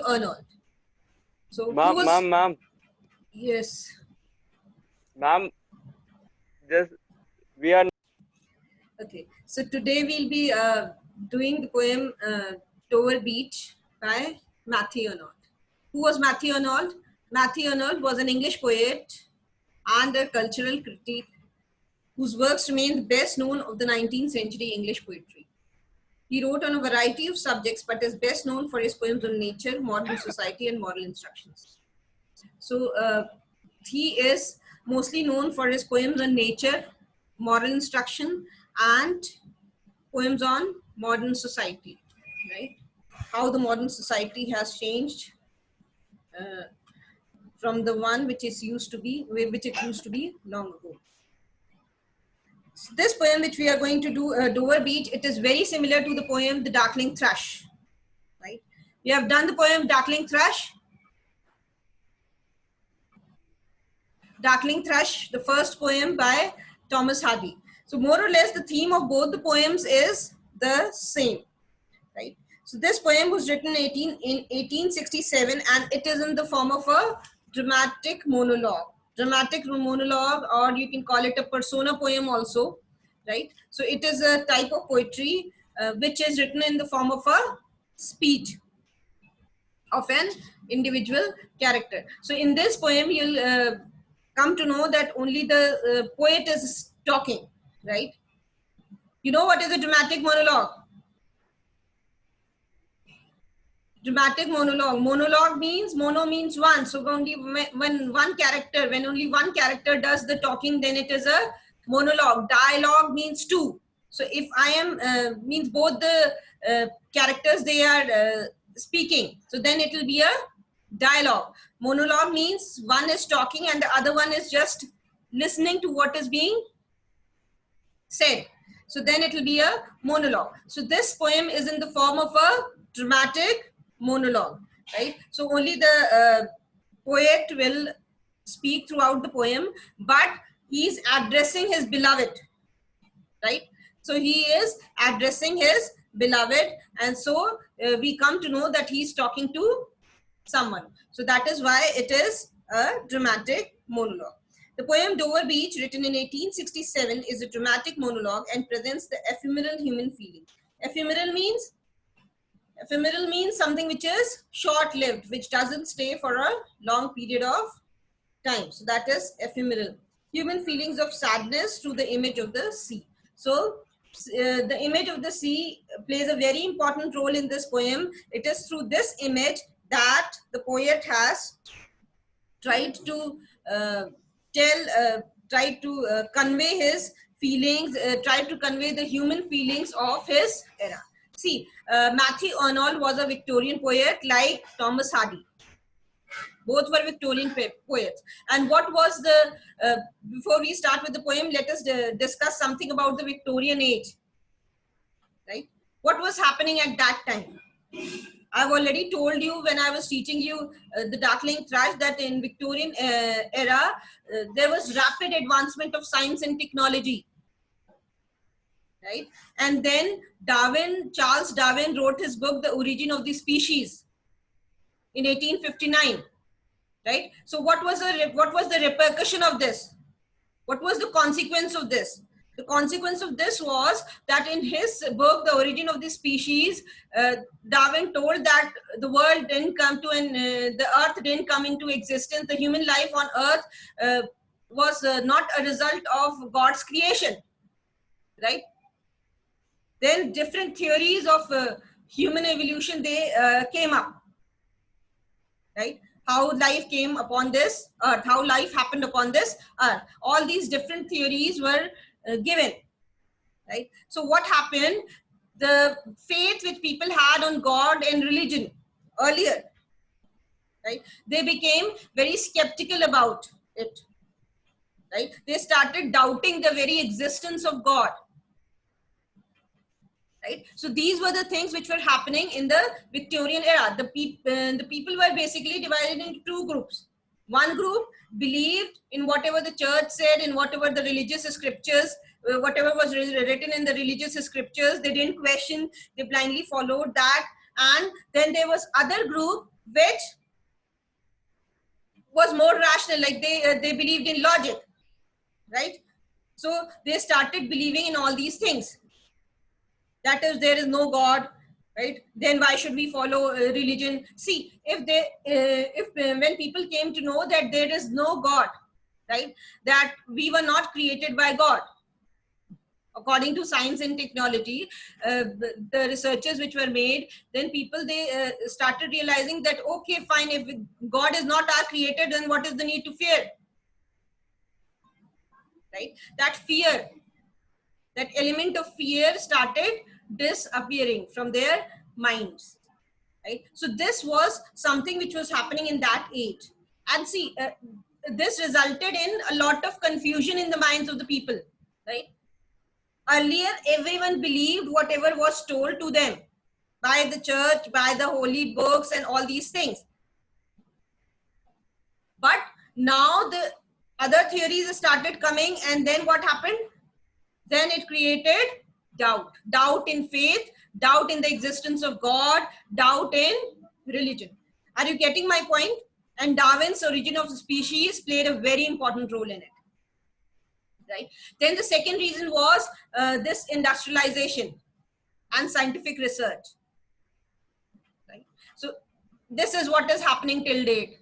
Arnold. So who Ma'am, was? ma'am, Yes. ma'am, just we are. Okay. So today we'll be doing the poem Dover Beach by Matthew Arnold. Who was Matthew Arnold? Matthew Arnold was an English poet and a cultural critic whose works remain the best known of the 19th century English poetry. He wrote on a variety of subjects, but is best known for his poems on nature, modern society, and moral instructions. So he is mostly known for his poems on nature, moral instruction, and poems on modern society, right? How the modern society has changed from the one which it used to be long ago. So this poem which we are going to do, Dover Beach, it is very similar to the poem The Darkling Thrush, right? We have done the poem Darkling Thrush. Darkling Thrush, the first poem by Thomas Hardy. So more or less the theme of both the poems is the same, right? So this poem was written in 1867 and it is in the form of a dramatic monologue. Dramatic monologue, or you can call it a persona poem also, right? So it is a type of poetry which is written in the form of a speech of an individual character. So in this poem, you'll come to know that only the poet is talking, right? You know what is a dramatic monologue? Dramatic monologue. Monologue means, mono means one. So only when only one character does the talking, then it is a monologue. Dialogue means two. So if I am, means both the characters, they are speaking. So then it will be a dialogue. Monologue means one is talking and the other one is just listening to what is being said. So then it will be a monologue. So this poem is in the form of a dramatic monologue, right? So only the poet will speak throughout the poem, but he's addressing his beloved, right? So he is addressing his beloved, and so we come to know that he's talking to someone. So that is why it is a dramatic monologue. The poem Dover Beach, written in 1867, is a dramatic monologue and presents the ephemeral human feeling. Ephemeral means something which is short-lived, which doesn't stay for a long period of time. So that is ephemeral. Human feelings of sadness through the image of the sea. So the image of the sea plays a very important role in this poem. It is through this image that the poet has tried to convey his feelings, tried to convey the human feelings of his era. See, Matthew Arnold was a Victorian poet like Thomas Hardy. Both were Victorian poets. And what was the, before we start with the poem, let us discuss something about the Victorian age, right? What was happening at that time? I've already told you when I was teaching you the Darkling Thrush that in Victorian era, there was rapid advancement of science and technology, right? And then Charles Darwin wrote his book, The Origin of the Species in 1859, right? So what was the repercussion of this? What was the consequence of this? The consequence of this was that in his book, The Origin of the Species, Darwin told that the world didn't come to the earth didn't come into existence. The human life on earth was not a result of God's creation, right? Then different theories of human evolution, they came up, right? How life came upon this earth, how life happened upon this earth. All these different theories were given, right? So what happened? The faith which people had on God and religion earlier, right? They became very skeptical about it, right? They started doubting the very existence of God, right? So these were the things which were happening in the Victorian era. The people were basically divided into two groups. One group believed in whatever the church said, in whatever the religious scriptures, whatever was written in the religious scriptures. They didn't question, they blindly followed that. And then there was other group which was more rational, like they believed in logic, right? So they started believing in all these things. That is, there is no God, right? Then why should we follow religion? See, if when people came to know that there is no God, right, that we were not created by God, according to science and technology, the researches which were made, then people, they started realizing that, okay, fine, if God is not our creator, then what is the need to fear, right? That fear, that element of fear started disappearing from their minds, right? So this was something which was happening in that age. And see, this resulted in a lot of confusion in the minds of the people, right? Earlier, everyone believed whatever was told to them by the church, by the holy books and all these things. But now the other theories started coming, and then what happened? Then it created doubt. Doubt in faith, doubt in the existence of God, doubt in religion. Are you getting my point? And Darwin's Origin of Species played a very important role in it. Right. Then the second reason was this industrialization and scientific research. Right. So this is what is happening till date.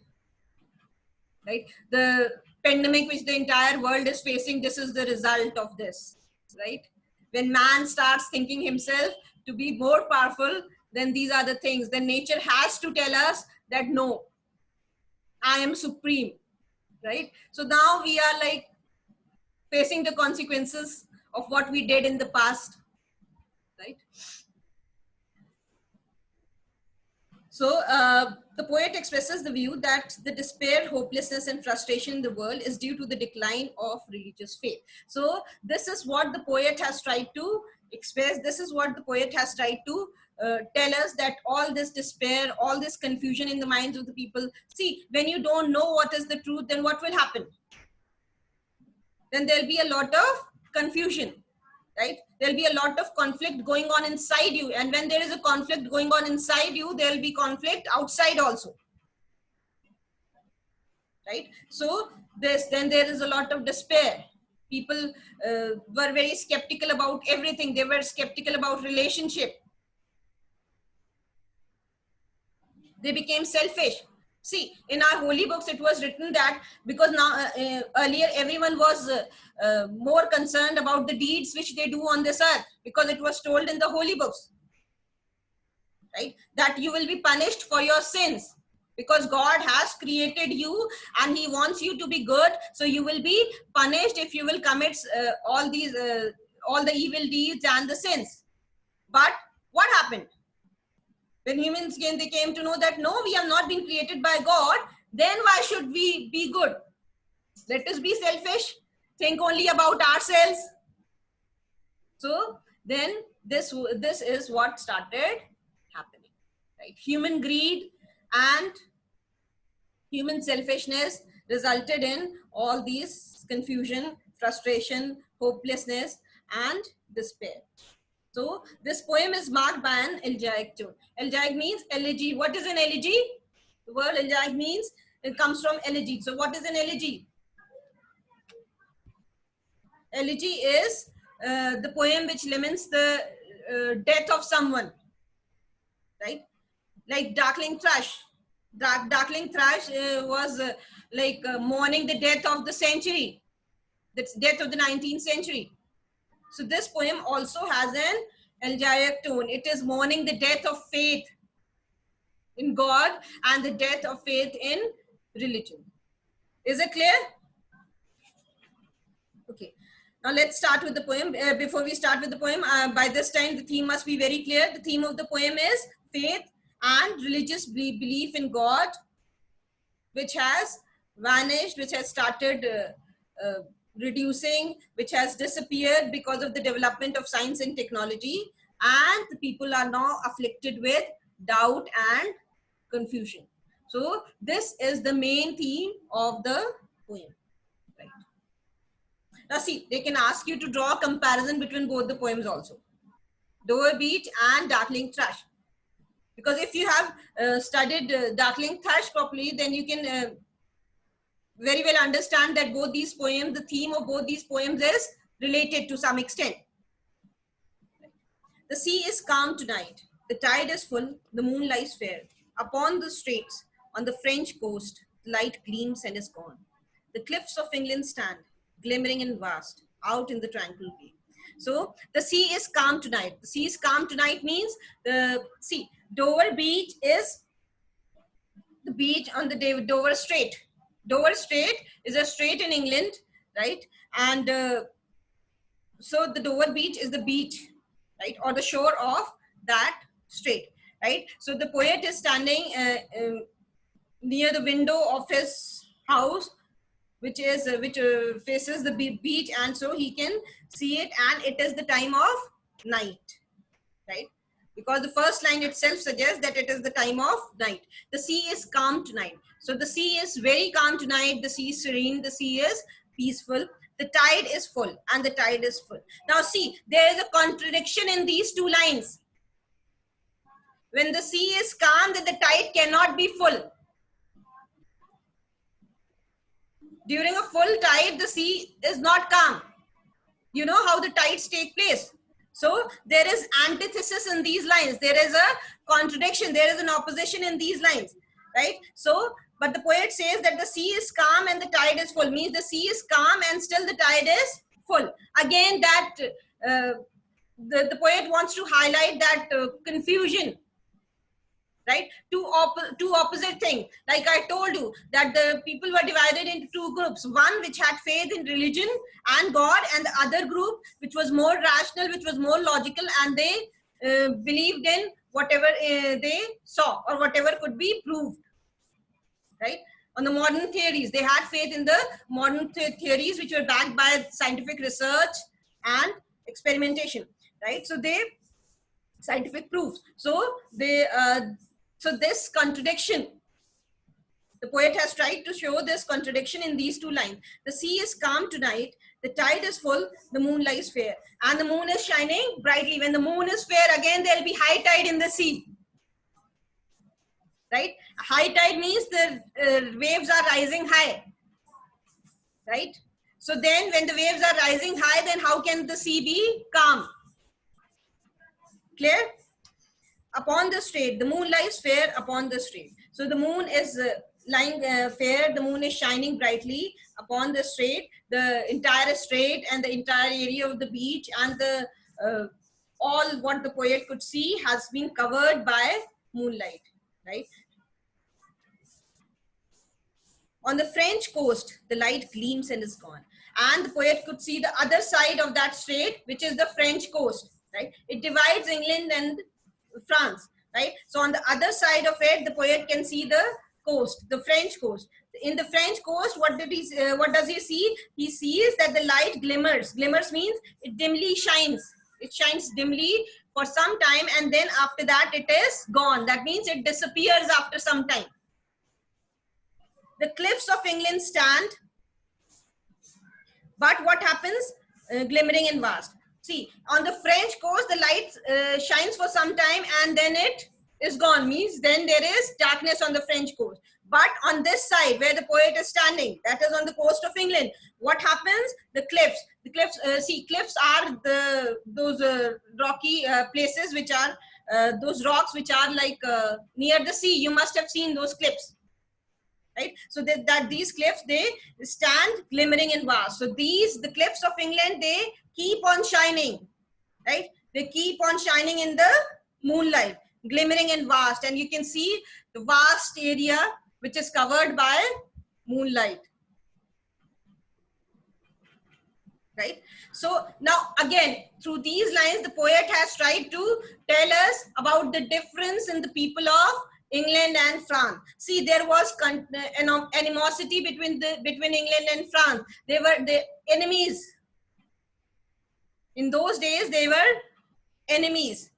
Right. The pandemic which the entire world is facing, this is the result of this. Right. When man starts thinking himself to be more powerful, then these are the things. Then nature has to tell us that no, I am supreme. Right. So now we are like facing the consequences of what we did in the past, right? So the poet expresses the view that the despair, hopelessness, and frustration in the world is due to the decline of religious faith. So this is what the poet has tried to express. This is what the poet has tried to tell us, that all this despair, all this confusion in the minds of the people. See, when you don't know what is the truth, then what will happen? Then there'll be a lot of confusion, right? There'll be a lot of conflict going on inside you. And when there is a conflict going on inside you, there'll be conflict outside also, right? So then there is a lot of despair. People were very skeptical about everything. They were skeptical about relationship. They became selfish. See, in our holy books, it was written that because now earlier everyone was more concerned about the deeds which they do on this earth, because it was told in the holy books, right, that you will be punished for your sins, because God has created you and he wants you to be good. So you will be punished if you will commit all the evil deeds and the sins. But what happened? When humans came, they came to know that no, we have not been created by God. Then why should we be good? Let us be selfish, think only about ourselves. So then this is what started happening, right? Human greed and human selfishness resulted in all these confusion, frustration, hopelessness, and despair. So this poem is marked by an elegiac tone. Elegiac means elegy. What is an elegy? The word elegiac means, it comes from elegy. So what is an elegy? Elegy is the poem which laments the death of someone, right? Like Darkling Thrush. Darkling Thrush was mourning the death of the century, the death of the 19th century. So this poem also has an elegiac tone. It is mourning the death of faith in God and the death of faith in religion. Is it clear? Okay. Now let's start with the poem. Before we start with the poem, by this time the theme must be very clear. The theme of the poem is faith and religious belief in God, which has vanished, which has started reducing, which has disappeared because of the development of science and technology, and the people are now afflicted with doubt and confusion. So this is the main theme of the poem, right? Now see, they can ask you to draw a comparison between both the poems also, Dover Beach and Darkling Thrush. Because if you have studied Darjeeling Thrush properly, then you can very well understand that both these poems, the theme of both these poems is related to some extent. The sea is calm tonight. The tide is full. The moon lies fair. Upon the straits, on the French coast, light gleams and is gone. The cliffs of England stand, glimmering and vast, out in the tranquil bay. So the sea is calm tonight. The sea is calm tonight means Dover Beach is the beach on the Dover Strait. Dover Strait is a strait in England, right? And so the Dover Beach is the beach, right, or the shore of that strait, right? So the poet is standing near the window of his house, which faces the beach, and so he can see it, and it is the time of night, right? Because the first line itself suggests that it is the time of night. The sea is calm tonight. So the sea is very calm tonight. The sea is serene. The sea is peaceful. The tide is full, and the tide is full. Now see, there is a contradiction in these two lines. When the sea is calm, then the tide cannot be full. During a full tide, the sea is not calm. You know how the tides take place. So there is antithesis in these lines. There is a contradiction. There is an opposition in these lines, right? So, but the poet says that the sea is calm and the tide is full. Means the sea is calm and still the tide is full. Again, that the poet wants to highlight that confusion, right? Two opposite things. Like I told you that the people were divided into two groups. One which had faith in religion and God, and the other group which was more rational, which was more logical, and they believed in whatever they saw or whatever could be proved, right? On the modern theories, they had faith in the modern theories which were backed by scientific research and experimentation, right? So they scientific proofs. So they so this contradiction, the poet has tried to show this contradiction in these two lines. The sea is calm tonight, the tide is full, the moon lies fair, and the moon is shining brightly. When the moon is fair, again there will be high tide in the sea, right? High tide means the waves are rising high, right? So then when the waves are rising high, then how can the sea be calm? Clear? Upon the strait, the moon lies fair upon the strait. So the moon is lying fair, the moon is shining brightly upon the strait, the entire strait and the entire area of the beach, and the all what the poet could see has been covered by moonlight, right? On the French coast, the light gleams and is gone. And the poet could see the other side of that strait, which is the French coast, right? It divides England and France, right? So on the other side of it, the poet can see the coast, the French coast. In the French coast, what does he see? He sees that the light glimmers. Glimmers means it dimly shines. It shines dimly for some time, and then after that it is gone. That means it disappears after some time. The cliffs of England stand, but what happens? Glimmering and vast. See, on the French coast, the light shines for some time and then it is gone. Means then there is darkness on the French coast. But on this side, where the poet is standing, that is on the coast of England, what happens? The cliffs. The cliffs. Cliffs are those rocky places which are those rocks which are like near the sea. You must have seen those cliffs, right? So that these cliffs, they stand glimmering and vast. So the cliffs of England, they keep on shining, right? They keep on shining in the moonlight, glimmering and vast, and you can see the vast area which is covered by moonlight, right? So now again, through these lines, the poet has tried to tell us about the difference in the people of England and France. See, there was animosity between England and France. They were the enemies. In those days, they were enemies,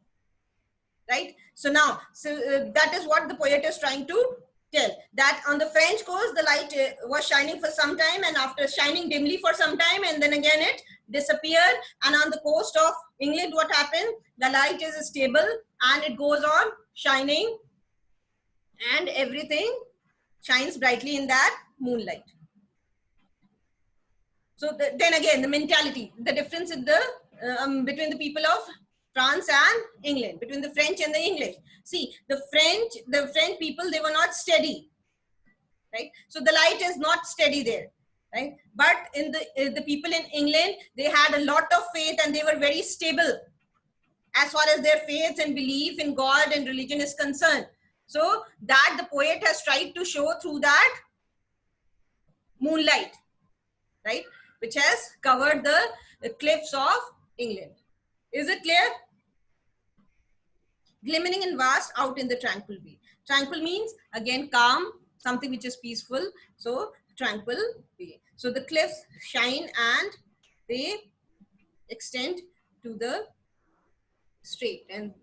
right? So now, that is what the poet is trying to tell, that on the French coast, the light was shining for some time, and after shining dimly for some time, and then again it disappear. And on the coast of England, what happened? The light is stable and it goes on shining, and everything shines brightly in that moonlight. So then again, the mentality, the difference in the between the people of France and England, between the French and the English. See, the French people, they were not steady, right? So the light is not steady there, right? But in the people in England, they had a lot of faith and they were very stable as far as their faith and belief in God and religion is concerned. So that the poet has tried to show through that moonlight, right, which has covered the cliffs of England. Is it clear? Glimmering and vast out in the tranquil bay. Tranquil means again calm, something which is peaceful. So tranquil bay. So the cliffs shine and they extend to the strait, and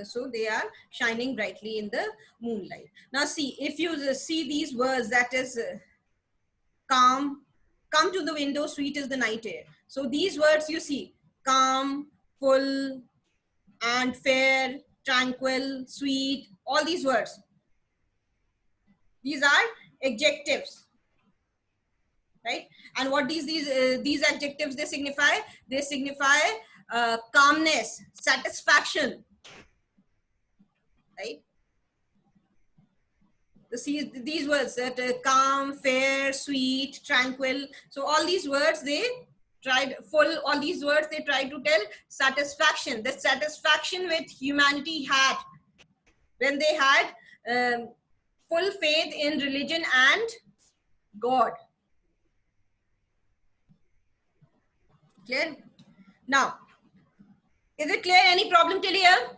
so they are shining brightly in the moonlight. Now see, if you see these words, that is calm, come to the window, sweet is the night air. So these words you see, calm, full, and fair, tranquil, sweet, all these words, these are adjectives, right? And what these adjectives they signify? They signify calmness, satisfaction, right? These words that calm, fair, sweet, tranquil. So all these words they tried full. All these words they try to tell satisfaction. The satisfaction which humanity had when they had full faith in religion and God. Clear? Now, is it clear? Any problem till here?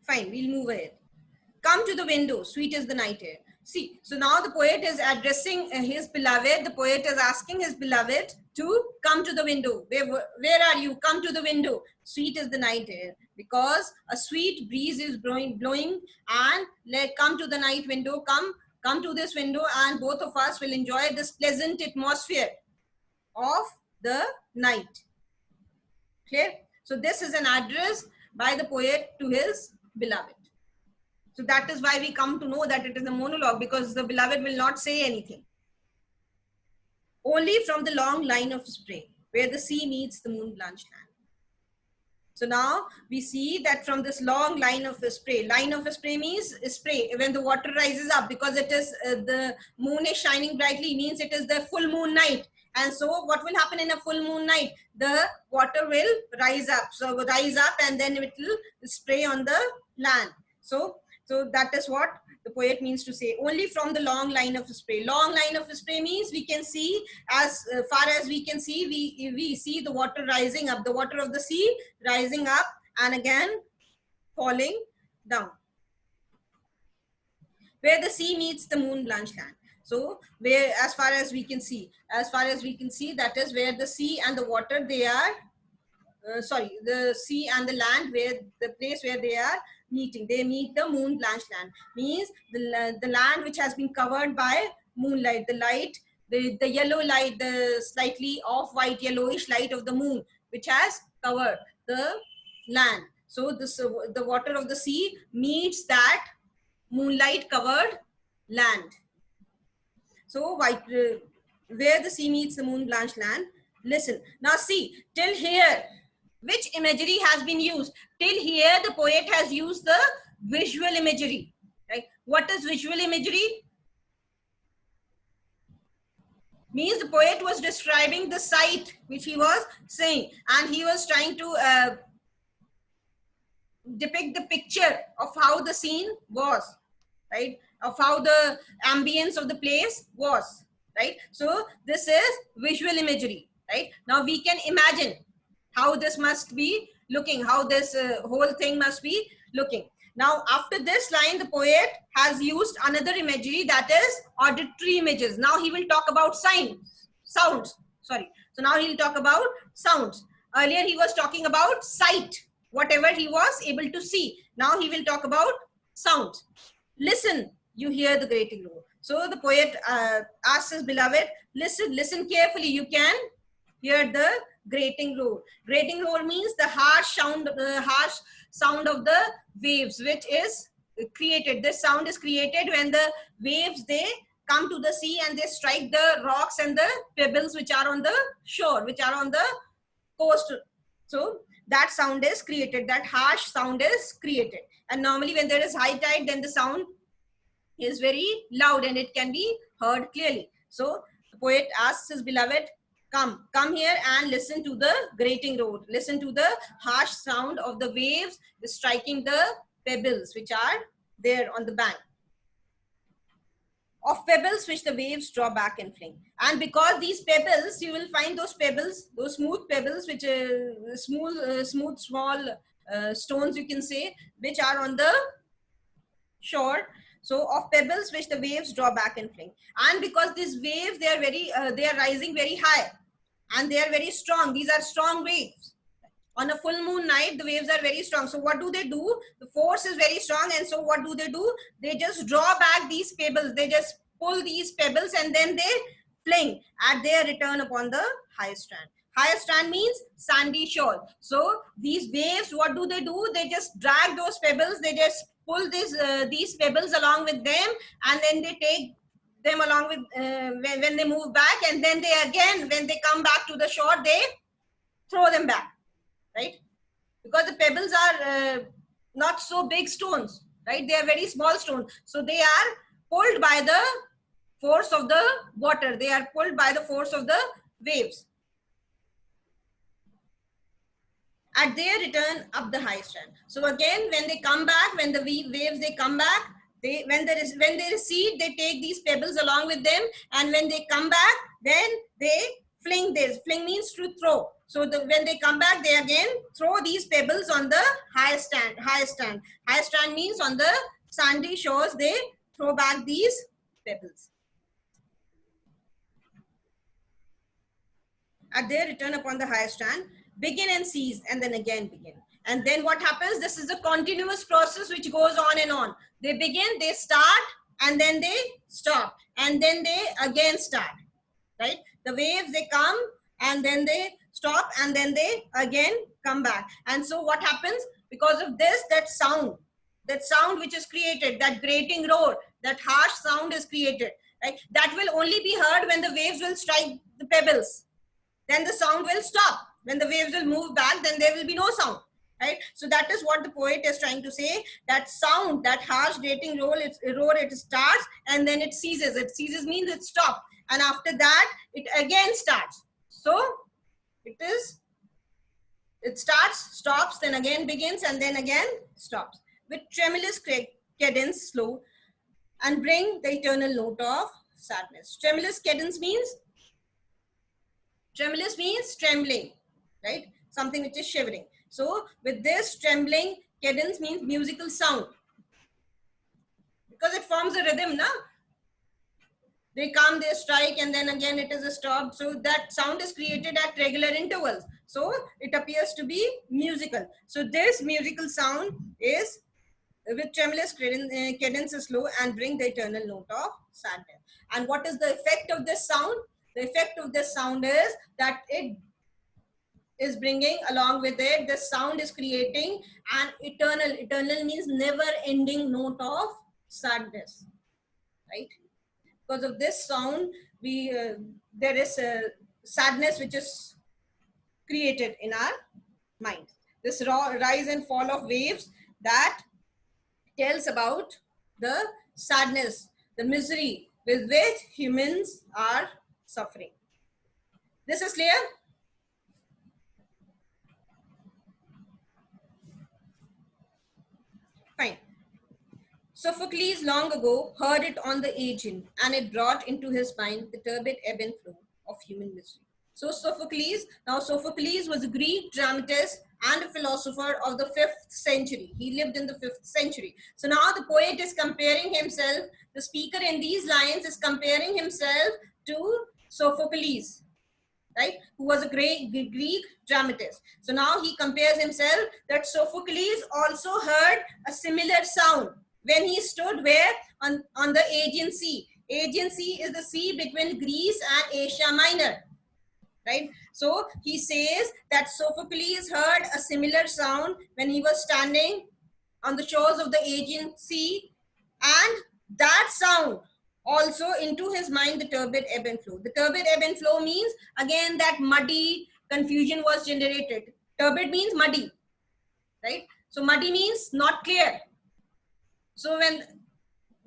Fine, we'll move ahead. Come to the window, sweet is the night air. See, so now the poet is addressing his beloved. The poet is asking his beloved to come to the window. Where are you? Come to the window. Sweet is the night air, because a sweet breeze is blowing, and come to the night window. Come to this window, and both of us will enjoy this pleasant atmosphere of the night. Clear? So this is an address by the poet to his beloved. So that is why we come to know that it is a monologue, because the beloved will not say anything. Only from the long line of spray, where the sea meets the moon-blanched land. So now we see that from this long line of spray. Line of spray means spray when the water rises up, because it is the moon is shining brightly, means it is the full moon night. And so what will happen in a full moon night? The water will rise up. So rise up and then it will spray on the land. So that is what the poet means to say. Only from the long line of spray. Long line of spray means we can see, as far as we can see, we see the water rising up, the water of the sea rising up and again falling down. Where the sea meets the moon-blanched land. So where, as far as we can see, that is where the sea and the water, they are, the sea and the land, where the place where they are meeting. They meet the moon-blanched land. Means the land which has been covered by moonlight, the light, the yellow light, the slightly off-white yellowish light of the moon, which has covered the land. So this the water of the sea meets that moonlight covered land. So where the sea meets the moon-blanched land. Listen. Now see, till here, which imagery has been used? Till here, the poet has used the visual imagery. Right? What is visual imagery? Means the poet was describing the sight which he was saying, and he was trying to depict the picture of how the scene was, right? Of how the ambience of the place was, right? So this is visual imagery, right? Now we can imagine how this must be looking, how this whole thing must be looking. Now after this line, the poet has used another imagery, that is auditory images. Now he will talk about sounds. So now he'll talk about sounds. Earlier he was talking about sight, whatever he was able to see. Now he will talk about sounds. Listen, you hear the grating roar. So the poet asks his beloved, listen carefully, you can hear the grating roar. Grating roar means the harsh sound of the waves, which is created. This sound is created when the waves, they come to the sea and they strike the rocks and the pebbles which are on the shore, which are on the coast. So that sound is created, that harsh sound is created. And normally when there is high tide, then the sound is very loud and it can be heard clearly. So the poet asks his beloved, come here and listen to the grating roar. Listen to the harsh sound of the waves striking the pebbles which are there on the bank. Of pebbles which the waves draw back and fling. And because these pebbles, you will find those pebbles, those smooth pebbles, which smooth small stones, you can say, which are on the shore. So of pebbles which the waves draw back and fling. And because these waves, they are rising very high and they are very strong. These are strong waves. On a full moon night, the waves are very strong. So what do? The force is very strong. And so what do? They just draw back these pebbles. They just pull these pebbles and then they fling at their return upon the high strand. High strand means sandy shore. So these waves, what do? They just drag those pebbles. They just pull these pebbles along with them, and then they take them along with when they move back, and then they again, when they come back to the shore, they throw them back. Right? Because the pebbles are not so big stones, right? They are very small stones. So they are pulled by the force of the water. They are pulled by the force of the waves. At their return up the high strand. So again, when they come back, when the waves, they come back, when they recede, they take these pebbles along with them. And when they come back, then they fling this. Fling means to throw. So when they come back, they again throw these pebbles on the high strand. High strand means on the sandy shores, they throw back these pebbles. At their return upon the high strand, begin and cease, and then again begin. And then what happens? This is a continuous process which goes on and on. They begin, they start, and then they stop, and then they again start. Right? The waves, they come, and then they stop, and then they again come back. And so what happens? Because of this, that sound which is created, that grating roar, that harsh sound is created. Right? That will only be heard when the waves will strike the pebbles. Then the sound will stop. When the waves will move back, then there will be no sound. Right? So that is what the poet is trying to say. That sound, that harsh grating roar, it starts and then it ceases. It ceases means it stops. And after that, it again starts. So it starts, stops, then again begins, and then again stops. With tremulous cadence, slow, and bring the eternal note of sadness. Tremulous cadence means, trembling, right? Something which is shivering. So with this, trembling cadence means musical sound. Because it forms a rhythm, na? They come, they strike, and then again it is a stop. So that sound is created at regular intervals. So it appears to be musical. So this musical sound is with tremulous cadence is slow and bring the eternal note of sadness. And what is the effect of this sound? The effect of this sound is that it is bringing along with it, the sound is creating an eternal means never ending note of sadness, right? Because of this sound, there is a sadness which is created in our mind. This rise and fall of waves that tells about the sadness, the misery with which humans are suffering. This is clear? Fine. Sophocles long ago heard it on the Aegean, and it brought into his mind the turbid ebb and flow of human misery. So Sophocles was a Greek dramatist and a philosopher of the 5th century. He lived in the 5th century. So now the poet is comparing himself, the speaker in these lines is comparing himself to Sophocles, right? Who was a great Greek dramatist. So now he compares himself that Sophocles also heard a similar sound when he stood where? On the Aegean Sea. Aegean Sea is the sea between Greece and Asia Minor, right? So he says that Sophocles heard a similar sound when he was standing on the shores of the Aegean Sea, and that sound also into his mind the turbid ebb and flow. The turbid ebb and flow means again that muddy confusion was generated. Turbid means muddy, right? So muddy means not clear. So when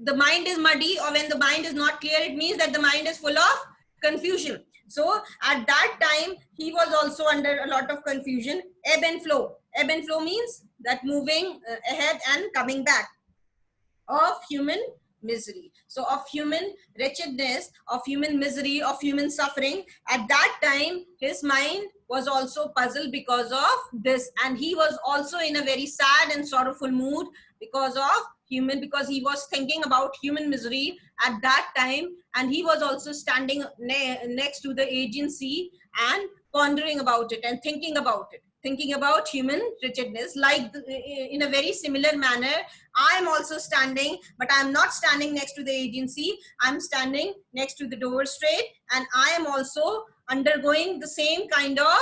the mind is muddy or when the mind is not clear, it means that the mind is full of confusion. So at that time, he was also under a lot of confusion. Ebb and flow. Ebb and flow means that moving ahead and coming back of human misery. So of human wretchedness, of human misery, of human suffering. At that time, his mind was also puzzled because of this. And he was also in a very sad and sorrowful mood because of because he was thinking about human misery at that time. And he was also standing next to the Aegean Sea and pondering about it and thinking about human wretchedness. Like in a very similar manner, I am also standing, but I am not standing next to the Aegean Sea. I am standing next to the Dover Strait, and I am also undergoing the same kind of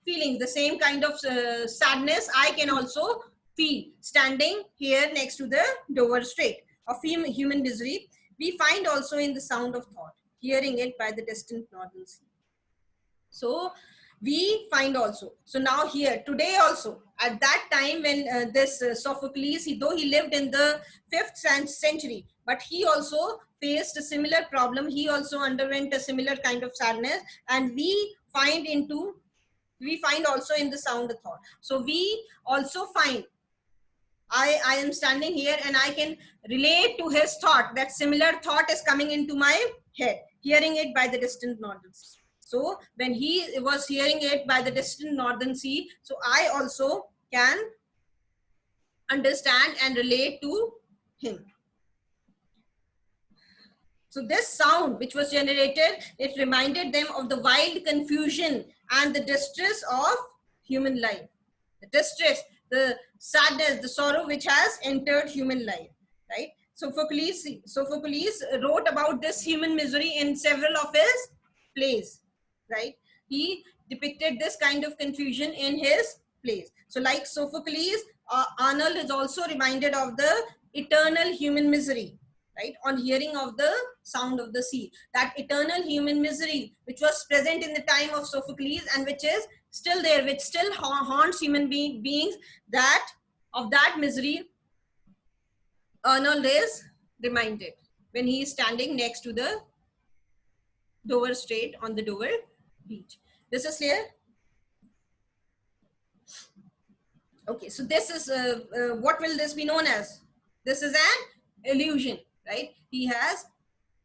feelings, the same kind of sadness I can also feel standing here next to the Dover Strait of human misery. We find also in the sound of thought, hearing it by the distant northern sea. So we find also, so now here today also, at that time when this Sophocles, though he lived in the 5th century, but he also faced a similar problem. He also underwent a similar kind of sadness, and we find also in the sound of thought. So we also find, I am standing here and I can relate to his thought. That similar thought is coming into my head, hearing it by the distant northern sea. So when he was hearing it by the distant northern sea, so I also can understand and relate to him. So this sound which was generated, it reminded them of the wild confusion and the distress of human life. The distress, the sadness, the sorrow which has entered human life, right? Sophocles wrote about this human misery in several of his plays, right? He depicted this kind of confusion in his plays. So like Sophocles, Arnold is also reminded of the eternal human misery, right? On hearing of the sound of the sea, that eternal human misery which was present in the time of Sophocles and which is still there, which still haunts human beings, that of that misery Arnold is reminded when he is standing next to the Dover Strait on the Dover beach. This is clear? Okay, so this is what will this be known as? This is an illusion, right? He has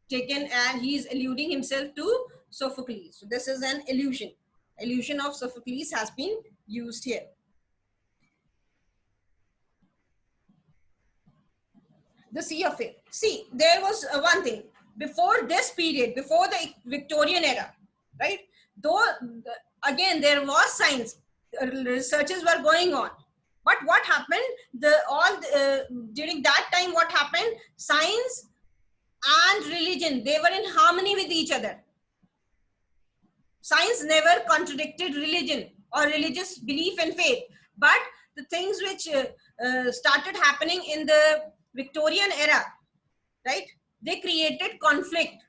taken and he is alluding himself to Sophocles. So this is an illusion. Illusion of Sophocles has been used here. The Sea of Faith. See, there was one thing before this period, before the Victorian era, right? Though again there was science, researches were going on, but what happened? During that time, what happened? Science and religion, they were in harmony with each other. Science never contradicted religion or religious belief and faith, but the things which started happening in the Victorian era, right? They created conflict.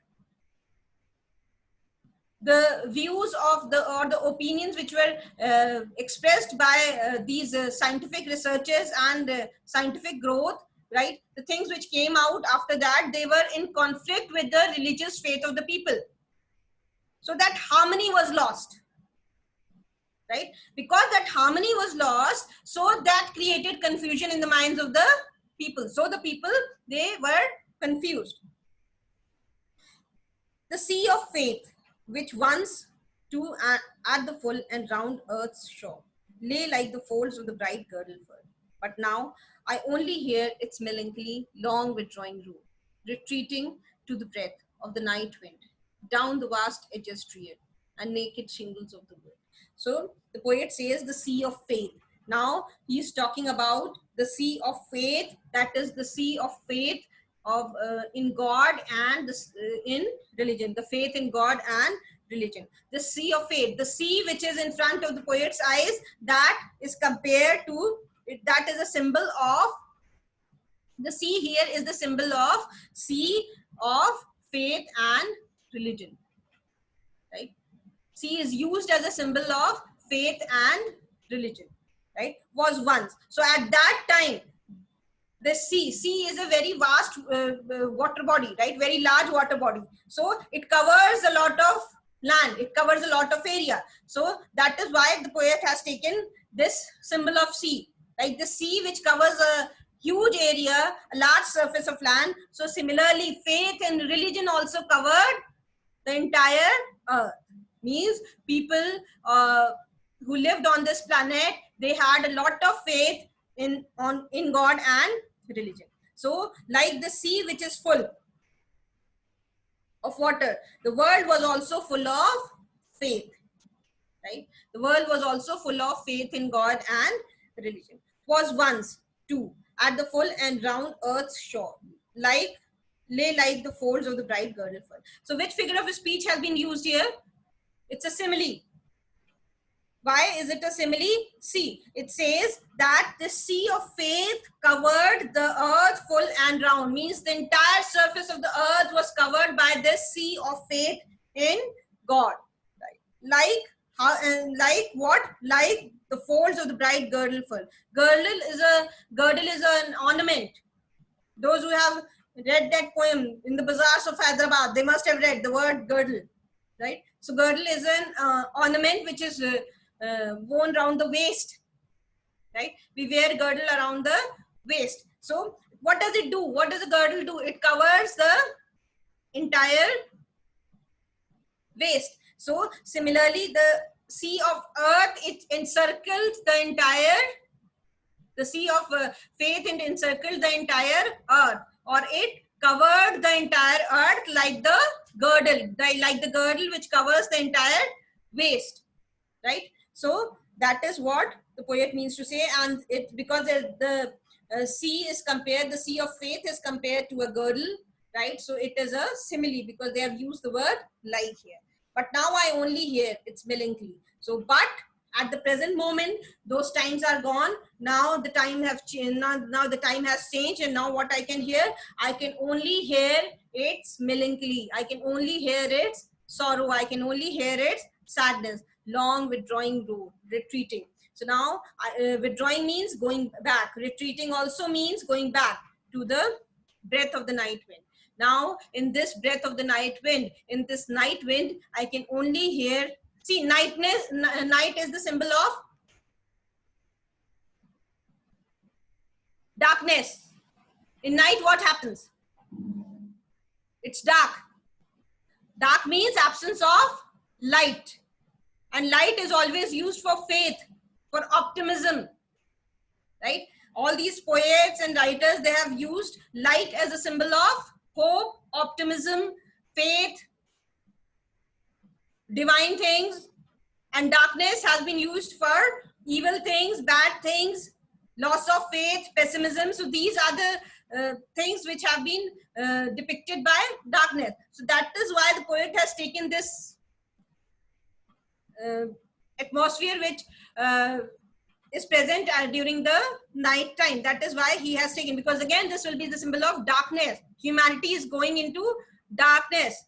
The views of the opinions which were expressed by these scientific researchers and scientific growth, right? The things which came out after that, they were in conflict with the religious faith of the people. So that harmony was lost, right? Because that harmony was lost, so that created confusion in the minds of the people. So the people, they were confused. The sea of faith, which once to at the full and round earth's shore, lay like the folds of the bright girdle fur. But now I only hear its melancholy, long withdrawing roar, retreating to the breath of the night wind, down the vast edges streered and naked shingles of the wood. So the poet says the sea of faith. Now he's talking about the sea of faith, that is the sea of faith of in God and this, in religion, the faith in God and religion. The sea of faith, the sea which is in front of the poet's eyes, that is compared to, that is a symbol of, the sea here is the symbol of sea of faith and religion, right? Sea is used as a symbol of faith and religion, right? Was once. So at that time, the sea is a very vast water body, right? Very large water body. So it covers a lot of land. It covers a lot of area. So that is why the poet has taken this symbol of sea, like the sea which covers a huge area, a large surface of land. So similarly, faith and religion also covered the entire earth. Means people who lived on this planet, they had a lot of faith in God and religion. So like the sea which is full of water, the world was also full of faith, right? The world was also full of faith in God and religion. Was once too at the full and round earth's shore, like lay like the folds of the bright girdle fur. So which figure of speech has been used here? It's a simile. Why is it a simile? See, it says that the sea of faith covered the earth full and round. Means the entire surface of the earth was covered by this sea of faith in God. Right? Like how, and like what? Like the folds of the bright girdle fur. Girdle is an ornament. Those who have read that poem in the bazaars of Hyderabad, they must have read the word girdle, right? So girdle is an ornament which is worn around the waist, right? We wear girdle around the waist. So what does it do? What does a girdle do? It covers the entire waist. So similarly, the sea of earth, it encircles the entire, the sea of faith, it encircled the entire earth, or it covered the entire earth like the girdle, like the girdle which covers the entire waist, right? So that is what the poet means to say. And it, because the sea is compared, the sea of faith is compared to a girdle, right? So it is a simile because they have used the word like here. But now I only hear, it's melancholy. So but at the present moment, those times are gone. Now the time have changed. Now the time has changed, and now what I can hear, I can only hear its melancholy. I can only hear its sorrow. I can only hear its sadness. Long withdrawing road, retreating. So now withdrawing means going back. Retreating also means going back to the breath of the night wind. Now in this breath of the night wind, in this night wind, I can only hear. See, night is the symbol of darkness. In night, what happens? It's dark. Dark means absence of light. And light is always used for faith, for optimism, right? All these poets and writers, they have used light as a symbol of hope, optimism, faith, divine things, and darkness has been used for evil things, bad things, loss of faith, pessimism. So these are the things which have been depicted by darkness. So that is why the poet has taken this atmosphere which is present during the night time. That is why he has taken, because again this will be the symbol of darkness. Humanity is going into darkness,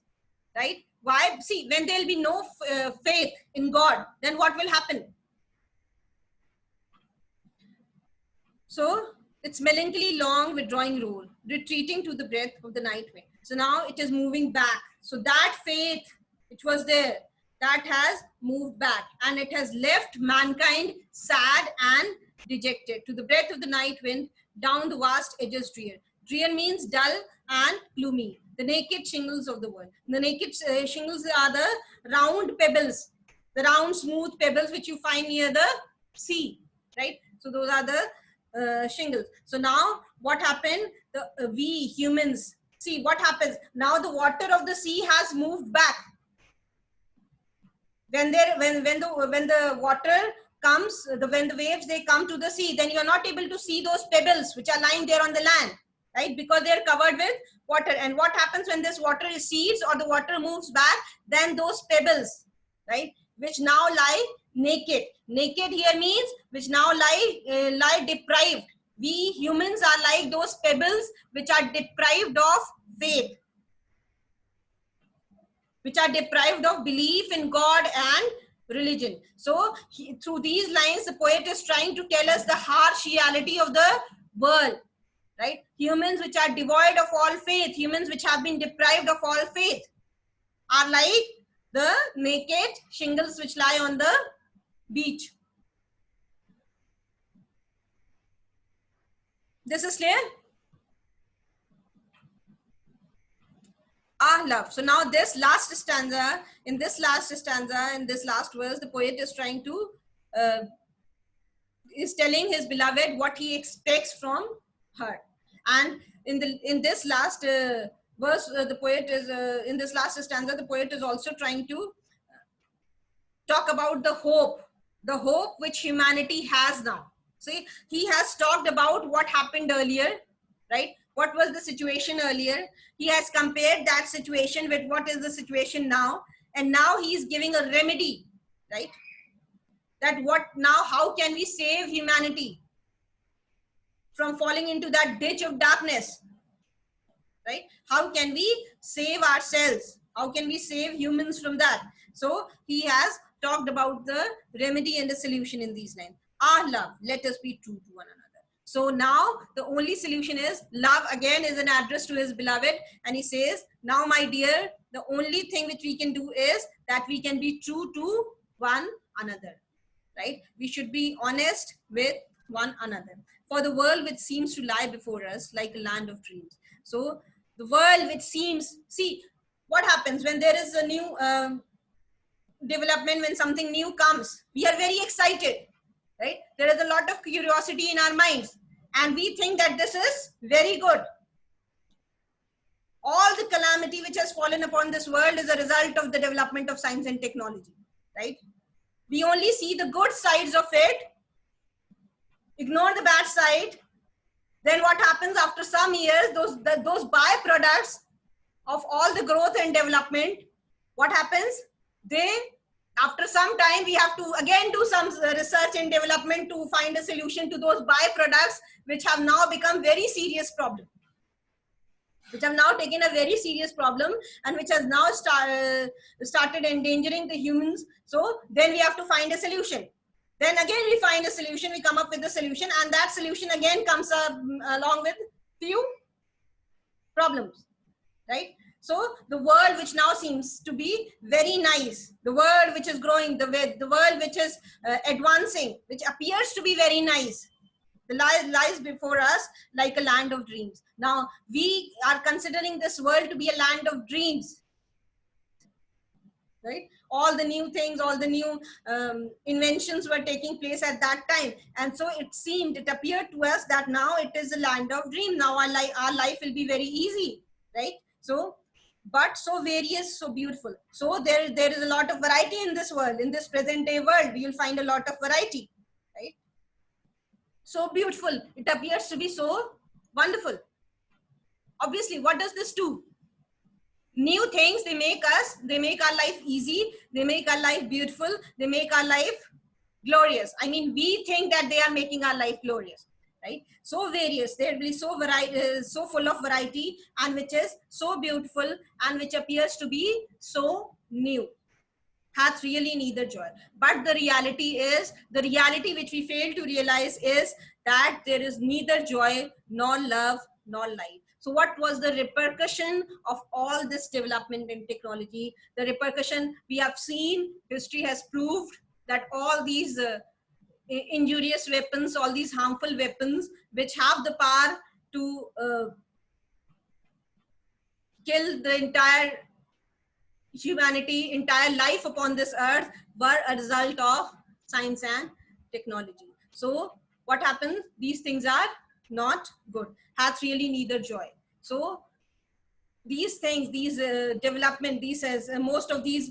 right? Why? See, when there will be no faith in God, then what will happen? So it's melancholy long withdrawing road, retreating to the breath of the night wind. So now it is moving back. So that faith which was there, that has moved back, and it has left mankind sad and dejected. To the breath of the night wind, down the vast edges drear. Drear means dull and gloomy. The naked shingles of the world. The naked shingles are the round pebbles, the round smooth pebbles which you find near the sea, right? So those are the shingles. So now what happened? We humans, see what happens now. The water of the sea has moved back. When the water comes, when the waves, they come to the sea, then you're not able to see those pebbles which are lying there on the land, right? Because they're covered with water. And what happens when this water recedes or the water moves back? Then those pebbles, right, which now lie naked. Naked here means which now lie deprived. We humans are like those pebbles which are deprived of faith, which are deprived of belief in God and religion. So through these lines, the poet is trying to tell us the harsh reality of the world, right? Humans which are devoid of all faith, humans which have been deprived of all faith, are like the naked shingles which lie on the beach. This is clear? Ah, love. So now this last stanza, in this last verse, the poet is trying to, is telling his beloved what he expects from her. And in this last verse, the poet is, in this last stanza, the poet is also trying to talk about the hope which humanity has now. See, he has talked about what happened earlier, right? What was the situation earlier? He has compared that situation with what is the situation now. And now he is giving a remedy, right? That what now, how can we save humanity from falling into that ditch of darkness, right? How can we save ourselves? How can we save humans from that? So he has talked about the remedy and the solution in these lines. Ah, love, let us be true to one another. So now the only solution is love. Again is an address to his beloved, and he says, now my dear, the only thing which we can do is that we can be true to one another, right? We should be honest with one another. For the world which seems to lie before us like a land of dreams. So the world which seems, see what happens when there is a new development, when something new comes, we are very excited, right? There is a lot of curiosity in our minds, and we think that this is very good. All the calamity which has fallen upon this world is a result of the development of science and technology, right? We only see the good sides of it, ignore the bad side. Then what happens after some years, those byproducts of all the growth and development, what happens? After some time, we have to again do some research and development to find a solution to those byproducts, which have now become very serious problem, which have now taken a very serious problem, and which has now started endangering the humans. So then we have to find a solution. Then again, we find a solution, we come up with a solution, and that solution again comes up along with few problems, right? So the world which now seems to be very nice, the world which is growing, the world which is advancing, which appears to be very nice, the lies before us like a land of dreams. Now we are considering this world to be a land of dreams, right? All the new things, all the new inventions were taking place at that time. And so it appeared to us that now it is a land of dream. Now our life will be very easy, right? So, but so various, so beautiful. So there is a lot of variety in this world, in this present day world. You'll find a lot of variety, right? So beautiful. It appears to be so wonderful. Obviously, what does this do? New things, they make our life easy, they make our life beautiful, they make our life glorious. I mean, we think that they are making our life glorious, right? So various, they will be so so full of variety, and which is so beautiful, and which appears to be so new, hath really neither joy. But the reality which we fail to realize is that there is neither joy nor love nor light. So what was the repercussion of all this development in technology? The repercussion we have seen, history has proved that all these injurious weapons, all these harmful weapons, which have the power to kill the entire humanity, entire life upon this earth, were a result of science and technology. So what happens? These things are not good, hath really neither joy. So these things, these development, most of these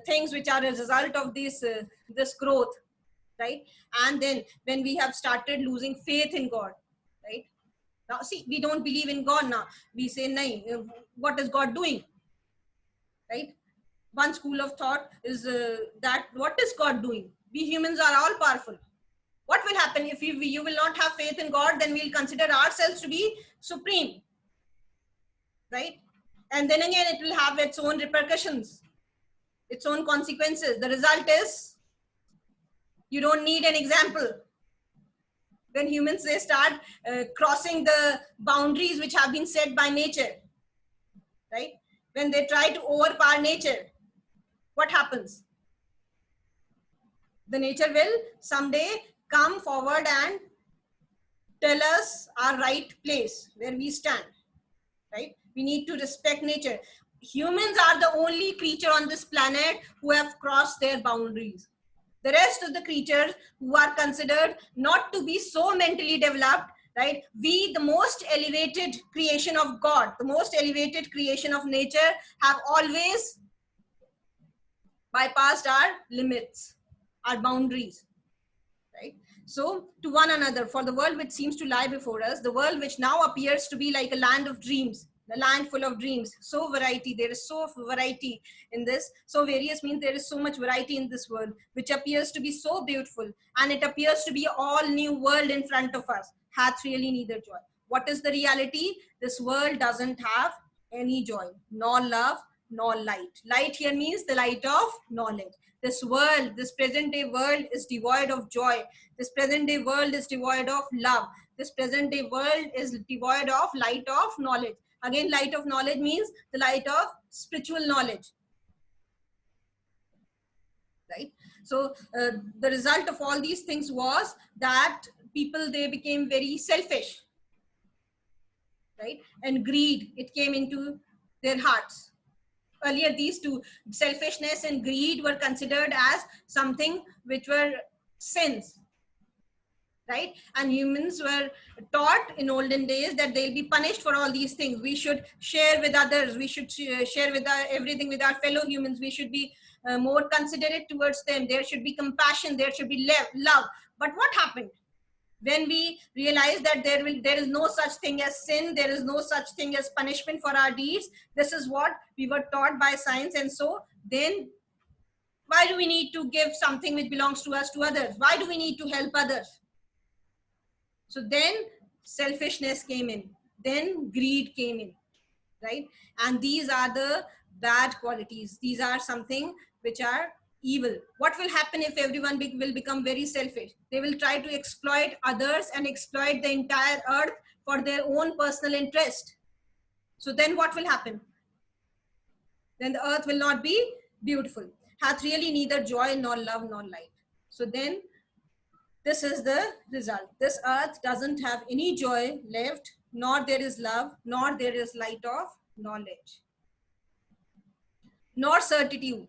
things which are a result of this growth, right? And then when we have started losing faith in God, right? Now, see, we don't believe in God now. We say, nahi, what is God doing? Right? One school of thought is that what is God doing? We humans are all powerful. What will happen if you will not have faith in God? Then we'll consider ourselves to be supreme, right? And then again, it will have its own repercussions, its own consequences. The result is you don't need an example. When humans, they start crossing the boundaries which have been set by nature, right? When they try to overpower nature, what happens? The nature will someday come forward and tell us our right place where we stand, right? We need to respect nature. Humans are the only creature on this planet who have crossed their boundaries. The rest of the creatures who are considered not to be so mentally developed, right? We, the most elevated creation of God, the most elevated creation of nature, have always bypassed our limits, our boundaries, right? So to one another, for the world which seems to lie before us, the world which now appears to be like a land of dreams, the land full of dreams, so variety, there is so variety in this. So various means there is so much variety in this world, which appears to be so beautiful, and it appears to be all new world in front of us, hath really neither joy. What is the reality? This world doesn't have any joy, nor love, nor light. Light here means the light of knowledge. This world, this present day world is devoid of joy. This present day world is devoid of love. This present day world is devoid of light of knowledge. Again, light of knowledge means the light of spiritual knowledge, right? So the result of all these things was that people, they became very selfish, right? And greed, it came into their hearts. Earlier, these two, selfishness and greed, were considered as something which were sins, right? And humans were taught in olden days that they'll be punished for all these things. We should share with others. We should share with everything with our fellow humans. We should be more considerate towards them. There should be compassion. There should be love. But what happened? When we realize that there is no such thing as sin, there is no such thing as punishment for our deeds. This is what we were taught by science. And so then why do we need to give something which belongs to us to others? Why do we need to help others? So then selfishness came in, then greed came in, right? And these are the bad qualities. These are something which are evil. What will happen if everyone will become very selfish? They will try to exploit others and exploit the entire earth for their own personal interest. So then what will happen? Then the earth will not be beautiful. Hath really neither joy nor love nor light. So then this is the result. This earth doesn't have any joy left, nor there is love, nor there is light of knowledge, nor certitude.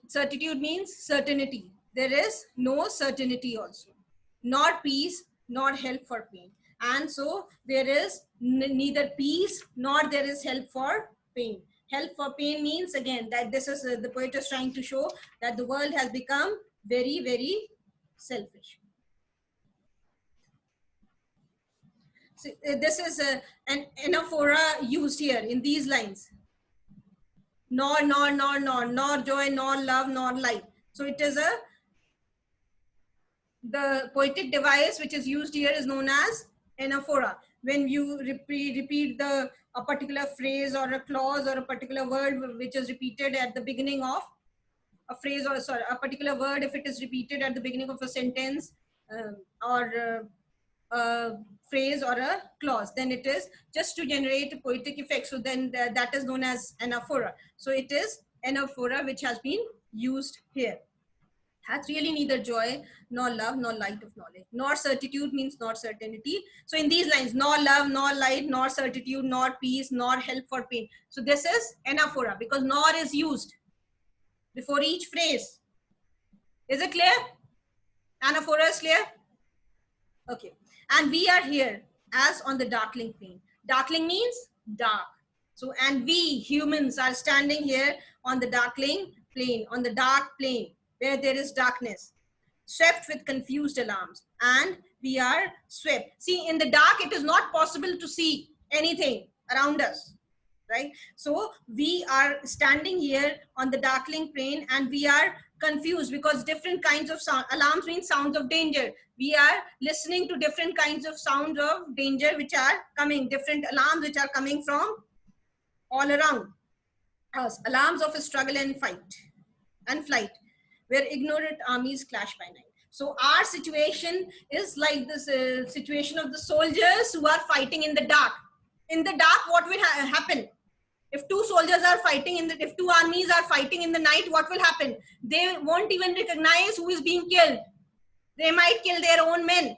Certitude means certainty. There is no certainty also, nor peace, nor help for pain. And so there is neither peace nor there is help for pain. Help for pain means, again, that this is the poet is trying to show that the world has become very, very selfish. So, this is an anaphora used here in these lines. Nor joy, nor love, nor light. So it is the poetic device which is used here is known as anaphora. When you repeat a particular phrase or a clause or a particular word which is repeated at the beginning of a phrase, or sorry, a particular word, if it is repeated at the beginning of a sentence or a phrase or a clause, then it is just to generate a poetic effect. So then that is known as anaphora. So it is anaphora which has been used here. Hath really neither joy nor love nor light of knowledge. Nor certitude means not certainty. So in these lines, nor love, nor light, nor certitude, nor peace, nor help for pain. So this is anaphora because nor is used before each phrase. Is it clear? Anaphora is clear? Okay. And we are here as on the darkling plane. Darkling means dark. So, and we humans are standing here on the darkling plane, on the dark plane where there is darkness. swept with confused alarms, and we are swept. See, in the dark, it is not possible to see anything around us, right? So we are standing here on the darkling plane, and we are confused because different kinds of sound. Alarms mean sounds of danger. We are listening to different kinds of sounds of danger which are coming, different alarms which are coming from all around us. Alarms of a struggle and flight, where ignorant armies clash by night. So our situation is like this situation of the soldiers who are fighting in the dark. In the dark, what will happen? If two soldiers are fighting if two armies are fighting in the night, what will happen? They won't even recognize who is being killed. They might kill their own men,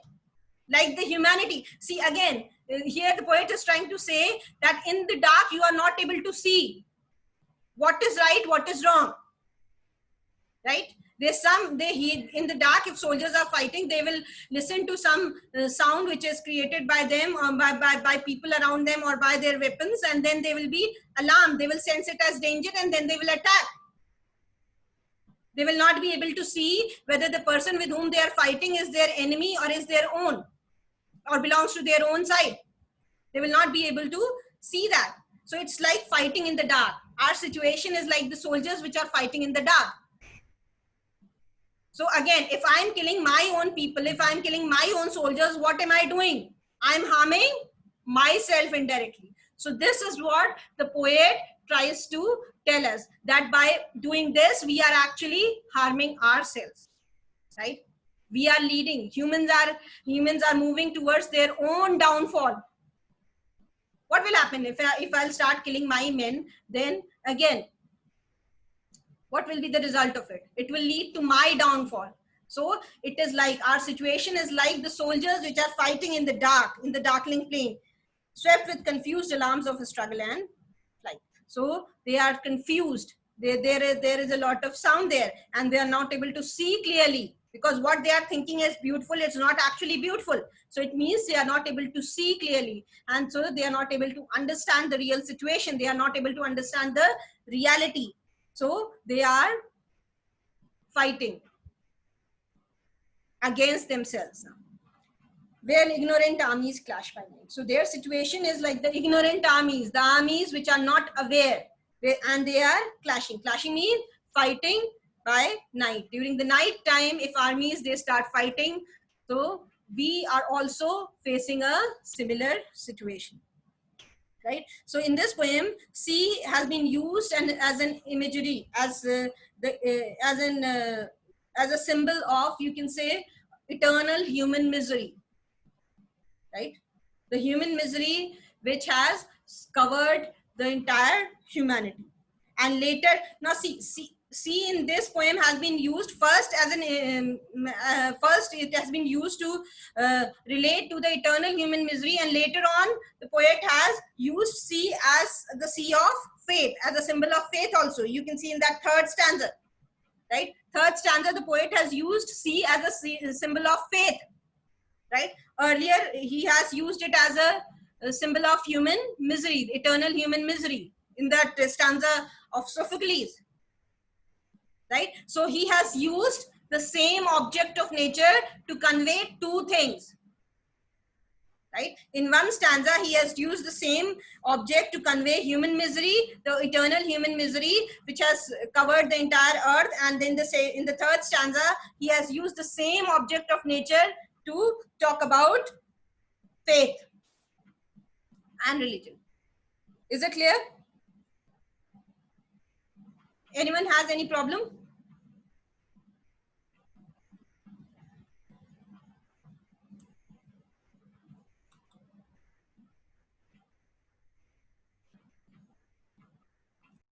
like the humanity. See, again, here the poet is trying to say that in the dark, you are not able to see what is right, what is wrong, right? In the dark, if soldiers are fighting, they will listen to some sound which is created by them or by people around them or by their weapons, and then they will be alarmed. They will sense it as danger, and then they will attack. They will not be able to see whether the person with whom they are fighting is their enemy or is their own, or belongs to their own side. They will not be able to see that. So it's like fighting in the dark. Our situation is like the soldiers which are fighting in the dark. So again, if I'm killing my own people, if I'm killing my own soldiers, what am I doing? I'm harming myself indirectly. So this is what the poet tries to tell us, that by doing this, we are actually harming ourselves, right? We are leading. Humans are moving towards their own downfall. What will happen if I'll start killing my men? Then again, what will be the result of it? It will lead to my downfall. So it is like our situation is like the soldiers which are fighting in the dark, in the darkling plain, swept with confused alarms of a struggle and flight. So they are confused. There is a lot of sound there, and they are not able to see clearly, because what they are thinking is beautiful, it's not actually beautiful. So it means they are not able to see clearly, and so they are not able to understand the real situation. They are not able to understand the reality. So they are fighting against themselves now, where ignorant armies clash by night. So their situation is like the ignorant armies, the armies which are not aware, and they are clashing. Clashing means fighting by night. During the night time, if armies, they start fighting, so we are also facing a similar situation, right? So in this poem, sea has been used and as an imagery, as a symbol of, you can say, eternal human misery, right? The human misery which has covered the entire humanity. And later, now see in this poem has been used first as an first it has been used to relate to the eternal human misery, and later on the poet has used sea as the sea of faith, as a symbol of faith also. You can see in that third stanza, right? Third stanza, the poet has used sea as a symbol of faith, right? Earlier, he has used it as a symbol of human misery, eternal human misery, in that stanza of Sophocles, right? So he has used the same object of nature to convey two things, right? In one stanza, he has used the same object to convey human misery, the eternal human misery, which has covered the entire earth. And then in the third stanza, he has used the same object of nature to talk about faith and religion. Is it clear? Anyone has any problem?